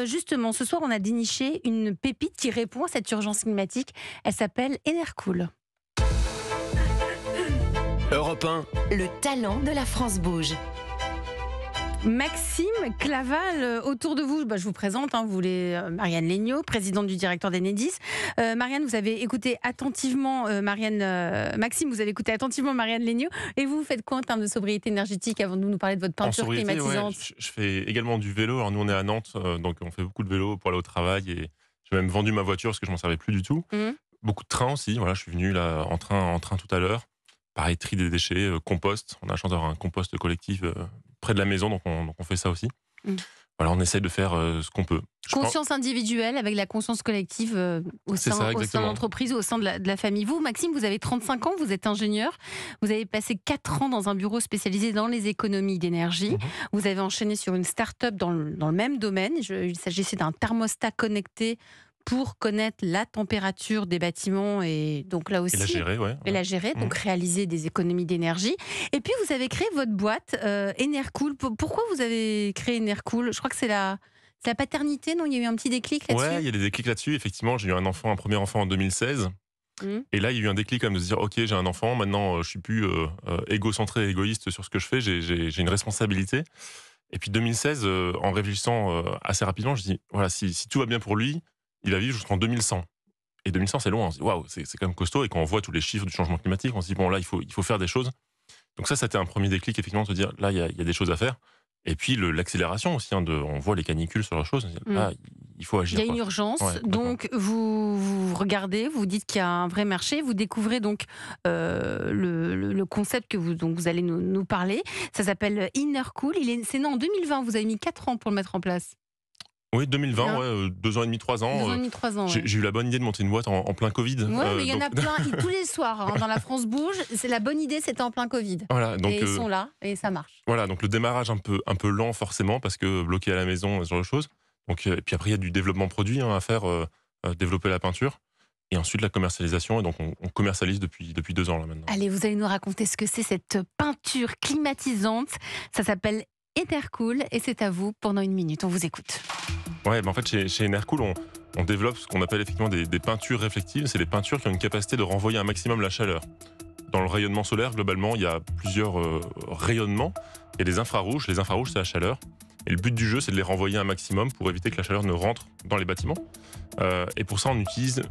Justement, ce soir, on a déniché une pépite qui répond à cette urgence climatique. Elle s'appelle Enercool. Europe 1, Le talent de la France bouge. Maxime Claval, autour de vous, je vous présente, vous voulez Marianne Legnaud, présidente du directeur d'Enedis. Marianne, vous avez écouté attentivement Maxime, vous avez écouté attentivement Marianne Legnaud. Et vous faites quoi en termes de sobriété énergétique avant de nous parler de votre En peinture sobriété, climatisante? je fais également du vélo. Alors nous, on est à Nantes, donc on fait beaucoup de vélo pour aller au travail. Et j'ai même vendu ma voiture parce que je m'en servais plus du tout. Mhm. Beaucoup de trains aussi. Voilà, je suis venu là en train tout à l'heure. Pareil, tri des déchets, compost. On a la chance d'avoir un compost collectif près de la maison, donc on fait ça aussi. Mhm. Voilà, on essaye de faire ce qu'on peut. Conscience individuelle avec la conscience collective au sein de l'entreprise, au sein de la famille. Vous, Maxime, vous avez 35 ans, vous êtes ingénieur. Vous avez passé 4 ans dans un bureau spécialisé dans les économies d'énergie. Mhm. Vous avez enchaîné sur une start-up dans le même domaine. Il s'agissait d'un thermostat connecté pour connaître la température des bâtiments et donc là aussi... Et la gérer, ouais. Et la gérer, donc réaliser des économies d'énergie. Et puis vous avez créé votre boîte Enercool. Pourquoi vous avez créé Enercool? Je crois que c'est la paternité, non? Il y a eu un petit déclic là-dessus? Ouais, il y a des déclics là-dessus. Effectivement, j'ai eu un premier enfant en 2016. Et là, il y a eu un déclic comme de se dire, ok, j'ai un enfant, maintenant je suis plus égocentré, égoïste sur ce que je fais, j'ai une responsabilité. Et puis 2016, en réfléchissant assez rapidement, je dis, voilà, si tout va bien pour lui, il va vivre jusqu'en 2100. Et 2100, c'est loin. On se dit, waouh, c'est quand même costaud. Et quand on voit tous les chiffres du changement climatique, on se dit, bon, là, il faut faire des choses. Donc ça a été un premier déclic, effectivement, de se dire, là, il y a des choses à faire. Et puis l'accélération aussi, on voit les canicules sur la chose, on se dit, là, il faut agir. Il y a une urgence, Ouais, donc vous regardez, vous dites qu'il y a un vrai marché, vous découvrez donc le concept dont vous allez nous parler. Ça s'appelle Enercool. C'est né en 2020, vous avez mis 4 ans pour le mettre en place. Oui, 2020, ouais, 2 ans et demi, 3 ans. 2 ans et demi, 3 ans. J'ai eu la bonne idée de monter une boîte en plein Covid. Ouais, mais il y en a plein, tous les soirs, dans la France bouge. C'est la bonne idée, c'était en plein Covid. Voilà, donc, et ils sont là, et ça marche. Voilà, donc le démarrage un peu lent forcément, parce que bloqué à la maison, ce genre de choses. Donc, et puis après, il y a du développement produit à faire, développer la peinture. Et ensuite la commercialisation, et donc on commercialise depuis 2 ans là maintenant. Allez, vous allez nous raconter ce que c'est cette peinture climatisante. Ça s'appelle Enercool et c'est à vous pendant 1 minute. On vous écoute. Ouais, en fait chez Enercool, on développe ce qu'on appelle effectivement des peintures réflectives. C'est des peintures qui ont une capacité de renvoyer un maximum la chaleur. Dans le rayonnement solaire, globalement, il y a plusieurs rayonnements. Il y a des infrarouges. Les infrarouges, c'est la chaleur. Et le but du jeu, c'est de les renvoyer un maximum pour éviter que la chaleur ne rentre dans les bâtiments. Et pour ça, on utilise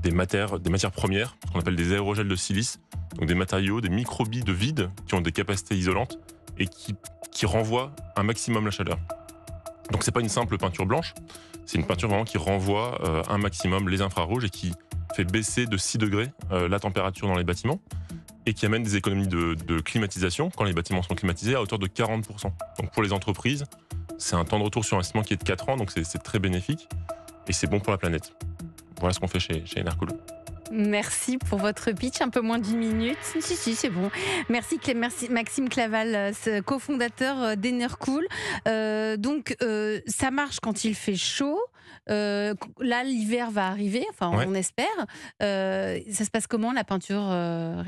des matières premières, ce qu'on appelle des aérogels de silice. Donc des matériaux, des microbilles de vide qui ont des capacités isolantes et qui renvoient un maximum la chaleur. Donc c'est pas une simple peinture blanche, c'est une peinture vraiment qui renvoie un maximum les infrarouges et qui fait baisser de 6 degrés la température dans les bâtiments et qui amène des économies de climatisation quand les bâtiments sont climatisés à hauteur de 40%. Donc pour les entreprises, c'est un temps de retour sur investissement qui est de 4 ans, donc c'est très bénéfique et c'est bon pour la planète. Voilà ce qu'on fait chez Enercool. Merci pour votre pitch, un peu moins d'1 minute. Si, c'est bon. Merci Maxime Claval, cofondateur d'Enercool. Donc, ça marche quand il fait chaud. Là, l'hiver va arriver, Ouais. on espère. Ça se passe comment, la peinture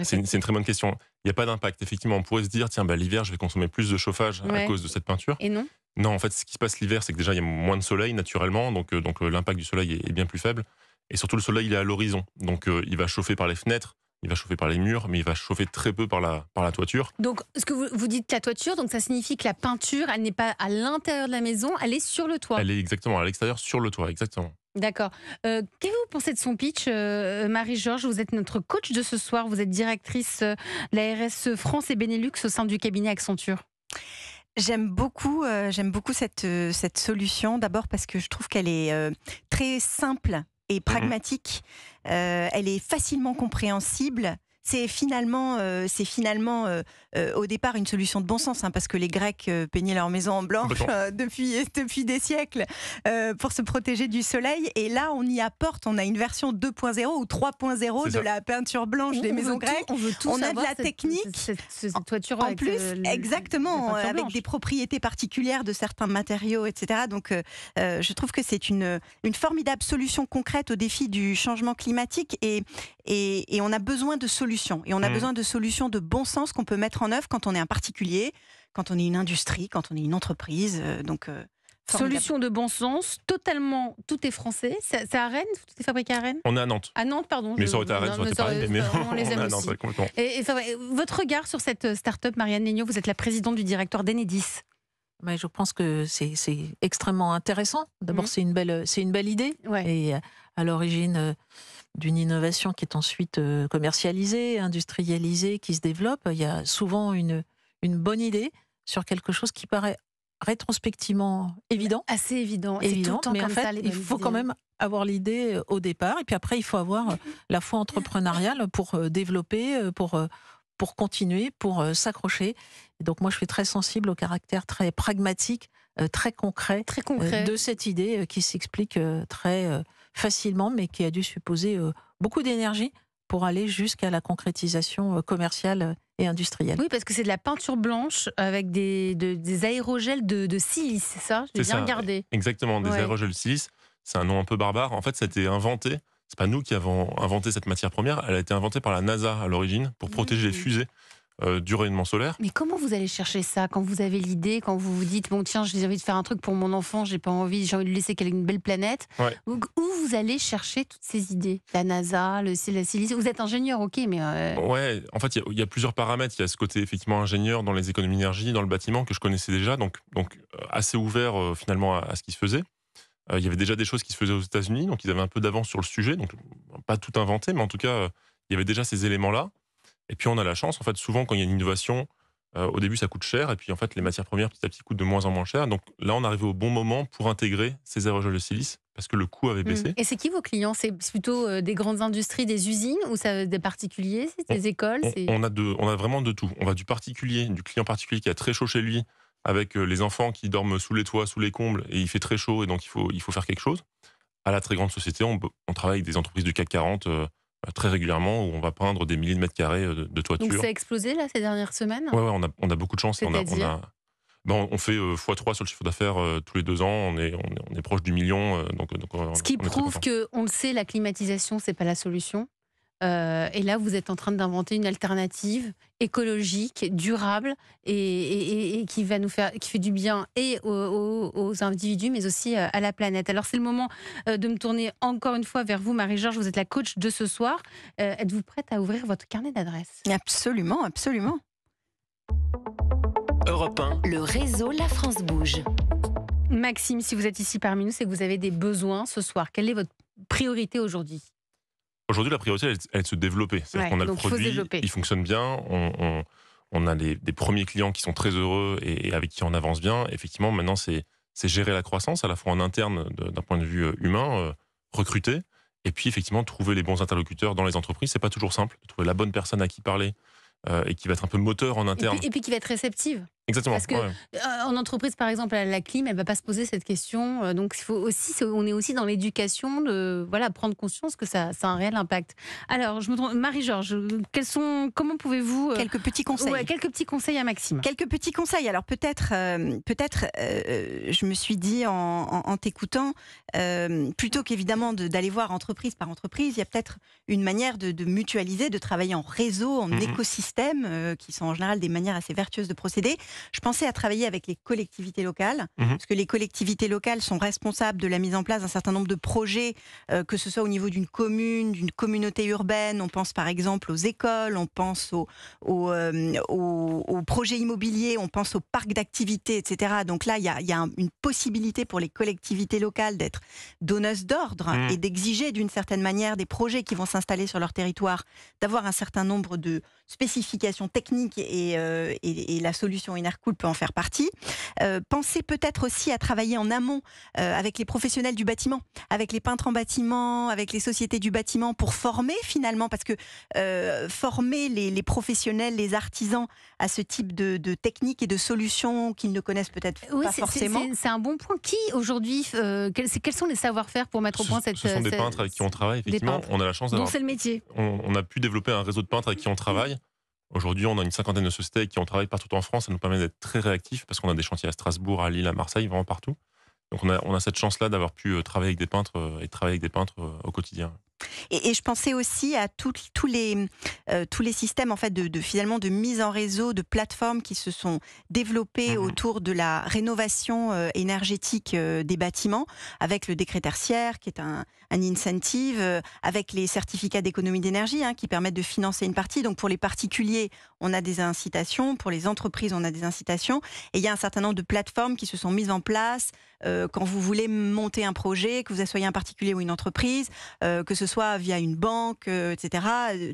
C'est une très bonne question. Il n'y a pas d'impact. Effectivement, on pourrait se dire, tiens, l'hiver, je vais consommer plus de chauffage à cause de cette peinture. Et non? Non, en fait, ce qui se passe l'hiver, c'est que déjà, il y a moins de soleil naturellement, donc l'impact du soleil est bien plus faible. Et surtout, le soleil, il est à l'horizon. Donc, il va chauffer par les fenêtres, il va chauffer par les murs, mais il va chauffer très peu par la toiture. Donc, ce que vous dites, la toiture, donc ça signifie que la peinture, elle n'est pas à l'intérieur de la maison, elle est sur le toit. Elle est exactement à l'extérieur, sur le toit, exactement. D'accord. Qu'est-ce que vous pensez de son pitch, Marie-Georges? Vous êtes notre coach de ce soir, vous êtes directrice de la RSE France et Benelux au sein du cabinet Accenture. J'aime beaucoup cette solution, d'abord parce que je trouve qu'elle est très simple et pragmatique. Elle est facilement compréhensible. C'est finalement au départ une solution de bon sens, parce que les Grecs peignaient leur maison en blanc depuis des siècles pour se protéger du soleil. Et là, on y apporte, on a une version 2.0 ou 3.0 de la peinture blanche des maisons grecques. On a de la technique. Cette toiture en plus, exactement, avec des propriétés particulières de certains matériaux, etc. Donc, je trouve que c'est une formidable solution concrète au défi du changement climatique et on a besoin de solutions. Et on a besoin de solutions de bon sens qu'on peut mettre en œuvre quand on est un particulier, quand on est une industrie, quand on est une entreprise. Donc Formidable. Solution de bon sens, totalement, tout est français. C'est à Rennes, tout est fabriqué à Rennes. On est à Nantes. À Nantes, pardon. Mais ça aurait été à Rennes, ça aurait été pareil. Mais on les on est aime à aussi. Nantes, ouais, complètement. Votre regard sur cette start-up, Marianne Legnaud, vous êtes la présidente du directoire d'Enedis. Mais je pense que c'est extrêmement intéressant. D'abord, Mhm. c'est une belle idée. Ouais. Et à l'origine d'une innovation qui est ensuite commercialisée, industrialisée, qui se développe, il y a souvent une bonne idée sur quelque chose qui paraît rétrospectivement évident. Assez évident. C'est tout le Évident, temps mais en comme ça, fait, les il bonnes faut idées. quand même avoir l'idée au départ. Et puis après, il faut avoir la foi entrepreneuriale pour développer, pour continuer, pour s'accrocher. Et donc moi, je suis très sensible au caractère très pragmatique, très concret, Très concret. de cette idée qui s'explique très facilement, mais qui a dû supposer beaucoup d'énergie pour aller jusqu'à la concrétisation commerciale et industrielle. Oui, parce que c'est de la peinture blanche avec des aérogels de silice, c'est ça? J'ai C'est bien ça, regardé. Exactement, des Ouais. aérogels silice. C'est un nom un peu barbare. En fait, ça a été inventé. C'est pas nous qui avons inventé cette matière première. Elle a été inventée par la NASA à l'origine pour protéger les fusées du rayonnement solaire. Mais comment vous allez chercher ça quand vous avez l'idée, quand vous vous dites bon tiens j'ai envie de faire un truc pour mon enfant, j'ai de lui laisser qu'elle ait une belle planète. Ouais. Où vous allez chercher toutes ces idées? La NASA, la silice. Vous êtes ingénieur, ok, mais Ouais, en fait, il y a plusieurs paramètres. Il y a ce côté effectivement ingénieur dans les économies d'énergie, dans le bâtiment que je connaissais déjà, donc assez ouvert finalement à ce qui se faisait. Il y avait déjà des choses qui se faisaient aux États-Unis, donc ils avaient un peu d'avance sur le sujet, donc pas tout inventé, mais en tout cas, il y avait déjà ces éléments-là. Et puis on a la chance, en fait, souvent quand il y a une innovation, au début ça coûte cher, et puis en fait les matières premières petit à petit coûtent de moins en moins cher. Donc là on arrivait au bon moment pour intégrer ces aérogels de silice, parce que le coût avait baissé. Et c'est qui vos clients? C'est plutôt des grandes industries, des usines, ou ça des particuliers, c'est des écoles? On a vraiment de tout. On va du particulier, du client particulier qui a très chaud chez lui, avec les enfants qui dorment sous les toits, sous les combles, et il fait très chaud, et donc il faut faire quelque chose. À la très grande société, on travaille avec des entreprises du CAC 40 très régulièrement, où on va peindre des milliers de mètres carrés de toiture. Donc ça a explosé là ces dernières semaines? Ouais, on a beaucoup de chance. C'est-à-dire On fait x3 sur le chiffre d'affaires tous les 2 ans. On est proche du million. Ce qui on est très prouve content. que, on le sait, la climatisation, c'est pas la solution. Et là, vous êtes en train d'inventer une alternative écologique, durable et qui va qui fait du bien et aux individus, mais aussi à la planète. Alors, c'est le moment de me tourner encore une fois vers vous, Marie-Georges. Vous êtes la coach de ce soir. Êtes-vous prête à ouvrir votre carnet d'adresses? Absolument, absolument. Europe 1. Le réseau La France Bouge. Maxime, si vous êtes ici parmi nous, c'est que vous avez des besoins ce soir. Quelle est votre priorité aujourd'hui? Aujourd'hui, la priorité, elle est de se développer. C'est-à-dire Ouais, qu'on a le donc il faut se produit, développer. il fonctionne bien, on a des premiers clients qui sont très heureux et avec qui on avance bien. Effectivement, maintenant, c'est gérer la croissance, à la fois en interne, d'un point de vue humain, recruter, et puis effectivement, trouver les bons interlocuteurs dans les entreprises. C'est pas toujours simple de trouver la bonne personne à qui parler et qui va être un peu moteur en interne. Et puis qui va être réceptive. Exactement. Parce que en entreprise, par exemple, la clim, elle va pas se poser cette question. Donc, il faut aussi, on est aussi dans l'éducation de prendre conscience que ça a un réel impact. Alors, je me trompe, Marie-Georges, comment pouvez-vous Quelques petits conseils. Ouais, quelques petits conseils à Maxime. Quelques petits conseils. Alors peut-être, je me suis dit en t'écoutant, plutôt qu'évidemment d'aller voir entreprise par entreprise, il y a peut-être une manière de mutualiser, de travailler en réseau, en écosystème, qui sont en général des manières assez vertueuses de procéder. Je pensais à travailler avec les collectivités locales, parce que les collectivités locales sont responsables de la mise en place d'un certain nombre de projets, que ce soit au niveau d'une commune, d'une communauté urbaine. On pense par exemple aux écoles, on pense aux projets immobiliers, on pense aux parcs d'activités, etc. Donc là, il y a une possibilité pour les collectivités locales d'être donneuses d'ordre et d'exiger d'une certaine manière des projets qui vont s'installer sur leur territoire, d'avoir un certain nombre de spécifications techniques et la solution Enercool peut en faire partie. Pensez peut-être aussi à travailler en amont avec les professionnels du bâtiment, avec les peintres en bâtiment, avec les sociétés du bâtiment pour former finalement, parce que former les professionnels, les artisans à ce type de techniques et de solutions qu'ils ne connaissent peut-être pas forcément. C'est un bon point. Qui aujourd'hui, quels sont les savoir-faire pour mettre au point cette... Ce sont des peintres avec qui on travaille, effectivement. On a la chance d'avoir... Donc c'est le métier. On a pu développer un réseau de peintres avec qui on travaille. Aujourd'hui, on a une 50aine de sociétés avec qui on travaille partout en France. Ça nous permet d'être très réactifs parce qu'on a des chantiers à Strasbourg, à Lille, à Marseille, vraiment partout. Donc on a cette chance-là d'avoir pu travailler avec des peintres et travailler avec des peintres au quotidien. Et je pensais aussi à tous les systèmes en fait finalement de mise en réseau, de plateformes qui se sont développées autour de la rénovation énergétique des bâtiments, avec le décret tertiaire qui est un incentive, avec les certificats d'économie d'énergie qui permettent de financer une partie. Donc pour les particuliers, on a des incitations, pour les entreprises, on a des incitations. Et il y a un certain nombre de plateformes qui se sont mises en place quand vous voulez monter un projet, que vous soyez un particulier ou une entreprise, que ce soit via une banque, etc.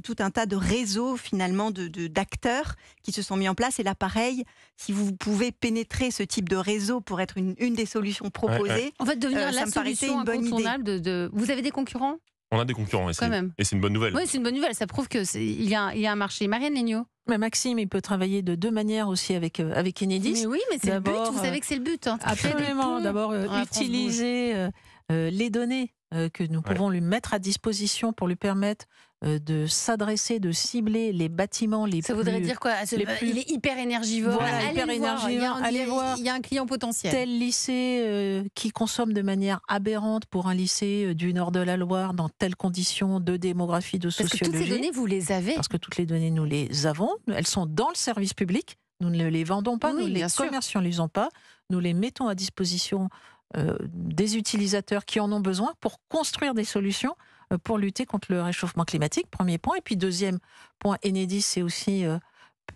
Tout un tas de réseaux finalement d'acteurs qui se sont mis en place. Et là, pareil, si vous pouvez pénétrer ce type de réseau pour être une des solutions proposées, en fait, devenir ça la me paraissait solution une bonne idée. incontournable vous avez des concurrents? On a des concurrents Quand même. et c'est une bonne nouvelle. Oui, c'est une bonne nouvelle. Ça prouve qu'il y a un marché. Marianne Legnaud. Mais Maxime, il peut travailler de deux manières aussi avec Enedis. Mais oui, mais c'est le but. D'abord, Vous savez que c'est le but. Absolument. D'abord, utiliser les données que nous pouvons lui mettre à disposition pour lui permettre de s'adresser, de cibler les bâtiments les plus... Ça voudrait dire quoi? Il est hyper énergivore. Voilà, hyper énergivore. Allez voir. Il y a un client potentiel. Tel lycée qui consomme de manière aberrante pour un lycée du nord de la Loire dans telles conditions de démographie, de sociologie. Parce que toutes ces données, vous les avez. Parce que toutes les données, nous les avons. Elles sont dans le service public. Nous ne les vendons pas, nous ne les commercialisons pas. Nous les mettons à disposition des utilisateurs qui en ont besoin pour construire des solutions pour lutter contre le réchauffement climatique, premier point. Et puis deuxième point, Enedis, c'est aussi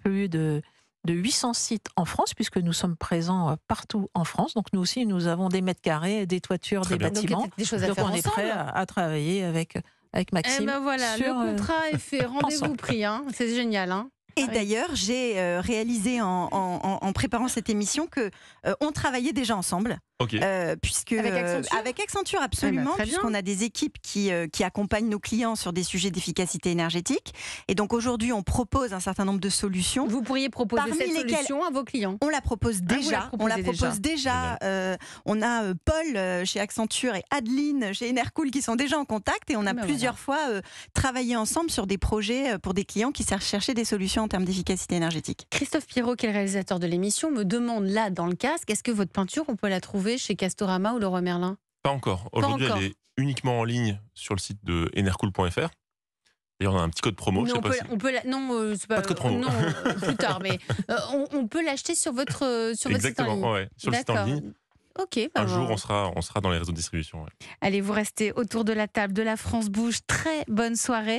plus de 800 sites en France, puisque nous sommes présents partout en France. Donc nous aussi, nous avons des mètres carrés, des toitures, des bâtiments. Donc on est prêt à travailler avec Maxime. Et ben voilà, le contrat est fait, rendez-vous pris. C'est génial. Et d'ailleurs, j'ai réalisé en préparant cette émission que on travaillait déjà ensemble. Puisque avec Accenture absolument, puisqu'on a des équipes qui accompagnent nos clients sur des sujets d'efficacité énergétique. Et donc aujourd'hui, on propose un certain nombre de solutions. Vous pourriez proposer cette solution à vos clients? On la propose déjà. On a Paul chez Accenture et Adeline chez Enercool qui sont déjà en contact et on a plusieurs fois travaillé ensemble sur des projets pour des clients qui cherchaient des solutions en termes d'efficacité énergétique. Christophe Pirot, qui est le réalisateur de l'émission, me demande là dans le casque, est-ce que votre peinture, on peut la trouver chez Castorama ou Leroy Merlin? Pas encore. Aujourd'hui, elle est uniquement en ligne sur le site de enercool.fr. D'ailleurs, on a un petit code promo. Non, c'est pas de code promo. Non, plus tard, mais on peut l'acheter sur votre site en ligne. Exactement, sur le site en ligne. Un jour, on sera dans les réseaux de distribution. Allez, vous restez autour de la table de La France Bouge. Très bonne soirée.